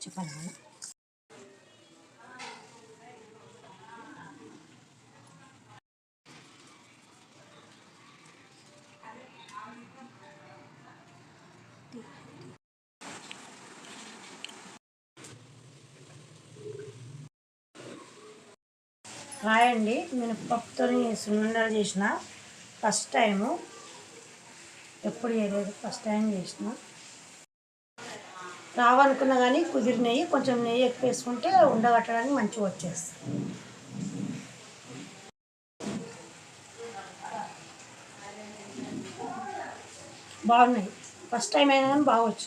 చెప్పాలి మనం. హాయ్ అండి, మినపప్పుతో సున్నుండలు చేసిన ఫస్ట్ టైము, ఎప్పుడు చేయలేదు, ఫస్ట్ టైం చేసిన. రావనుకున్నా కానీ కుదిరినాయి. కొంచెం నెయ్యి ఎక్కువ వేసుకుంటే ఉండగట్టడానికి మంచిగా వచ్చేస్తుంది. బాగున్నాయి, ఫస్ట్ టైం అయినా కానీ బాగా వచ్చింది.